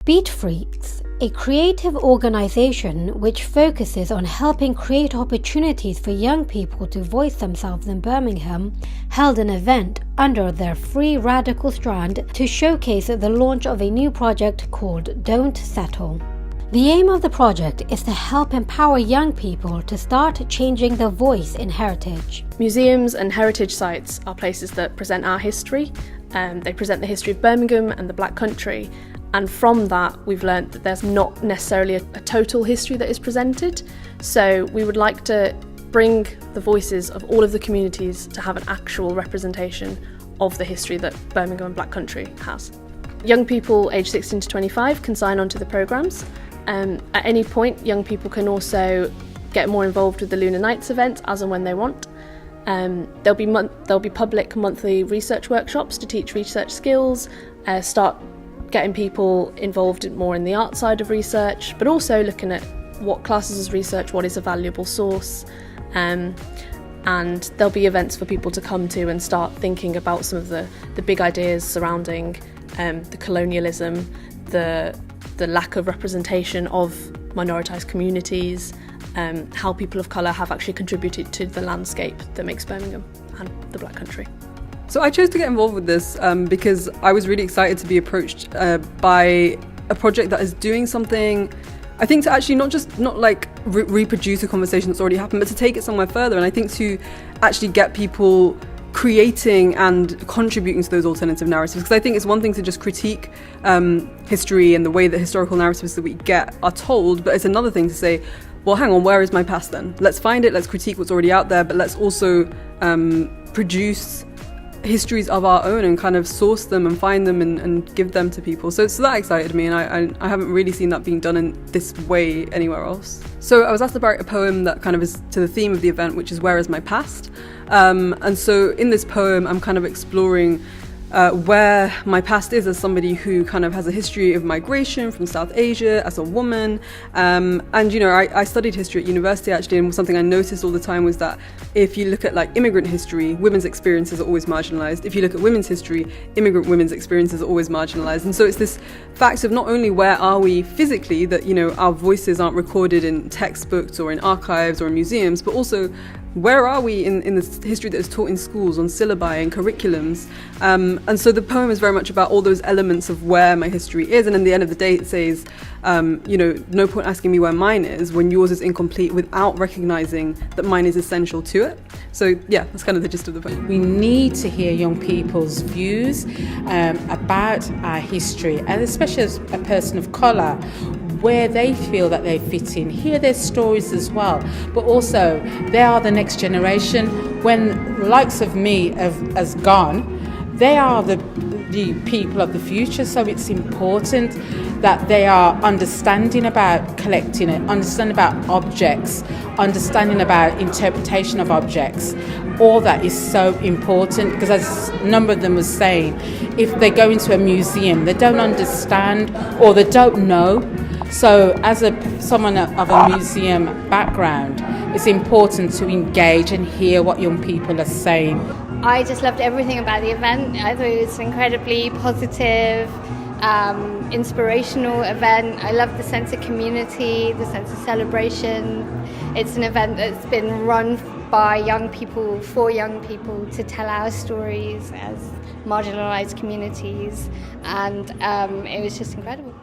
Beatfreeks, a creative organisation which focuses on helping create opportunities for young people to voice themselves in Birmingham, held an event under their free radical strand to showcase the launch of a new project called Don't Settle. The aim of the project is to help empower young people to start changing their voice in heritage. Museums and heritage sites are places that present our history. They present the history of Birmingham and the Black Country. And from that, we've learnt that there's not necessarily a total history that is presented. So we would like to bring the voices of all of the communities to have an actual representation of the history that Birmingham and Black Country has. Young people aged 16 to 25 can sign on to the programmes. At any point, young people can also get more involved with the Lunar Nights event as and when they want. There'll be public monthly research workshops to teach research skills, start getting people involved more in the art side of research, but also looking at what classes as research, what is a valuable source, and there'll be events for people to come to and start thinking about some of the big ideas surrounding the colonialism, the lack of representation of minoritized communities, how people of colour have actually contributed to the landscape that makes Birmingham and the Black Country. So I chose to get involved with this because I was really excited to be approached by a project that is doing something, I think, to actually not like reproduce a conversation that's already happened, but to take it somewhere further. And I think to actually get people creating and contributing to those alternative narratives, because I think it's one thing to just critique history and the way that historical narratives that we get are told, but it's another thing to say, well, hang on, where is my past then? Let's find it, let's critique what's already out there, but let's also produce histories of our own and kind of source them and find them and give them to people. So that excited me, and I haven't really seen that being done in this way anywhere else. So I was asked to write a poem that kind of is to the theme of the event, which is Where is my past? And so in this poem, I'm kind of exploring where my past is as somebody who kind of has a history of migration from South Asia as a woman. And, you know, I studied history at university actually, and something I noticed all the time was that if you look at like immigrant history, women's experiences are always marginalised. If you look at women's history, immigrant women's experiences are always marginalised. And so it's this fact of not only where are we physically, that, you know, our voices aren't recorded in textbooks or in archives or in museums, but also where are we in the history that is taught in schools, on syllabi and curriculums? And so the poem is very much about all those elements of where my history is. And in the end of the day, it says, you know, no point asking me where mine is when yours is incomplete without recognising that mine is essential to it. So yeah, that's kind of the gist of the poem. We need to hear young people's views about our history, and especially as a person of colour, where they feel that they fit in, hear their stories as well. But also, they are the next generation. When the likes of me has gone, they are the people of the future, so it's important that they are understanding about collecting it, understanding about objects, understanding about interpretation of objects. All that is so important, because as a number of them was saying, if they go into a museum, they don't understand or they don't know. So as someone of a museum background, it's important to engage and hear what young people are saying. I just loved everything about the event. I thought it was an incredibly positive, inspirational event. I love the sense of community, the sense of celebration. It's an event that's been run by young people, for young people, to tell our stories as marginalised communities, and it was just incredible.